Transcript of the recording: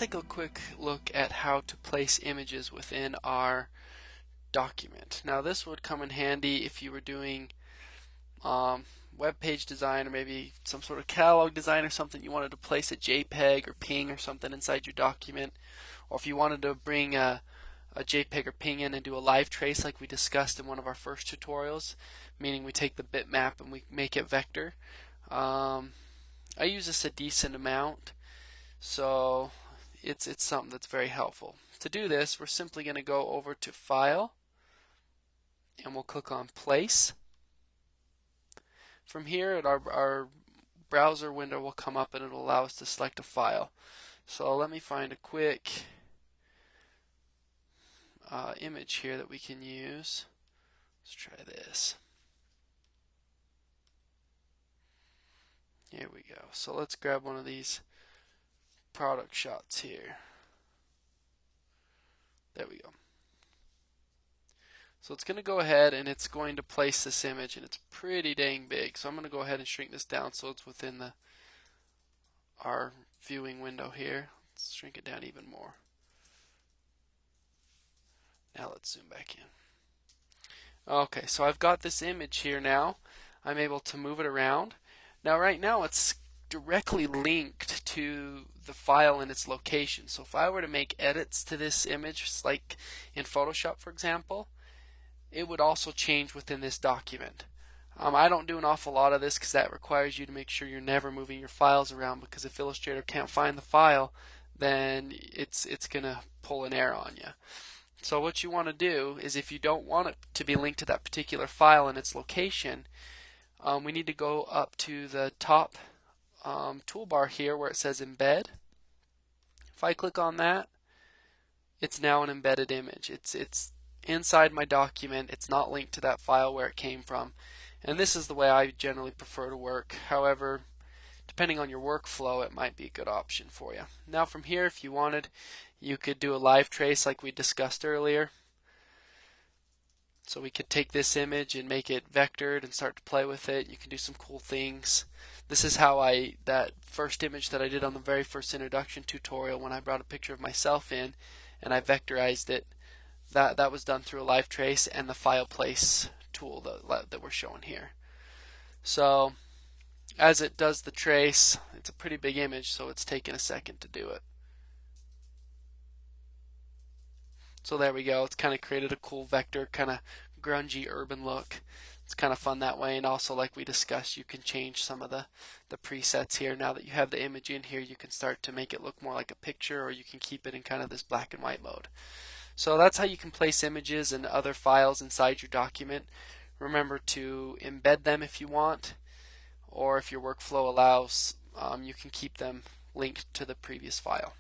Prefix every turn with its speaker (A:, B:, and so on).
A: take a quick look at how to place images within our document. Now this would come in handy if you were doing web page design, or maybe some sort of catalog design or something. You wanted to place a JPEG or PNG or something inside your document, or if you wanted to bring a JPEG or PNG in and do a live trace like we discussed in one of our first tutorials, meaning we take the bitmap and we make it vector. I use this a decent amount, so it's something that's very helpful. To do this, we're simply going to go over to File, and we'll click on Place. From here, our browser window will come up and it'll allow us to select a file. So let me find a quick image here that we can use. Let's try this. Here we go. So let's grab one of these product shots here. There we go. So it's going to go ahead and it's going to place this image, and it's pretty dang big. So I'm going to go ahead and shrink this down so it's within our viewing window here. Let's shrink it down even more. Now let's zoom back in. Okay, so I've got this image here now. I'm able to move it around. Now right now it's directly linked to the file and its location. So if I were to make edits to this image, like in Photoshop for example, it would also change within this document. I don't do an awful lot of this because that requires you to make sure you're never moving your files around, because if Illustrator can't find the file, then it's going to pull an error on you. So what you want to do is, if you don't want it to be linked to that particular file and its location, we need to go up to the top toolbar here where it says Embed. If I click on that, it's now an embedded image. It's inside my document. It's not linked to that file where it came from. And this is the way I generally prefer to work. However, depending on your workflow, it might be a good option for you. Now from here, if you wanted, you could do a live trace like we discussed earlier. So we could take this image and make it vectored and start to play with it. You can do some cool things. This is how that first image that I did on the very first introduction tutorial, when I brought a picture of myself in and I vectorized it, that was done through a live trace and the file place tool that we're showing here. So as it does the trace, it's a pretty big image, so it's taken a second to do it. So there we go. It's kind of created a cool vector, kind of grungy urban look. It's kind of fun that way. And also, like we discussed, you can change some of the presets here. Now that you have the image in here, you can start to make it look more like a picture, or you can keep it in kind of this black and white mode. So that's how you can place images and other files inside your document. Remember to embed them if you want, or if your workflow allows, you can keep them linked to the previous file.